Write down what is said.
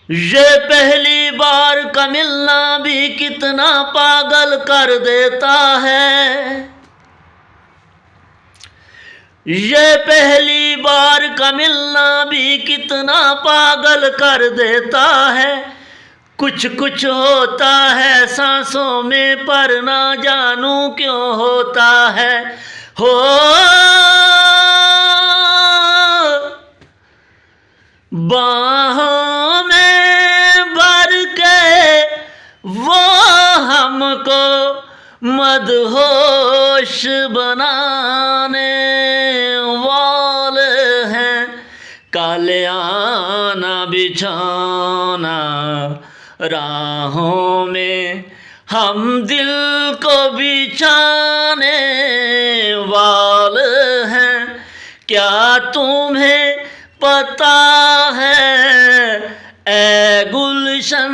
ये पहली बार का मिलना भी कितना पागल कर देता है। ये पहली बार का मिलना भी कितना पागल कर देता है। कुछ कुछ होता है सांसों में पर ना जानू क्यों होता है। हो बाहों में भर के वो हमको मदहोश बनाने वाले हैं। काले आना बिछाना राहों में हम दिल को बिछाने वाले हैं। क्या तुम्हें पता है ए गुलशन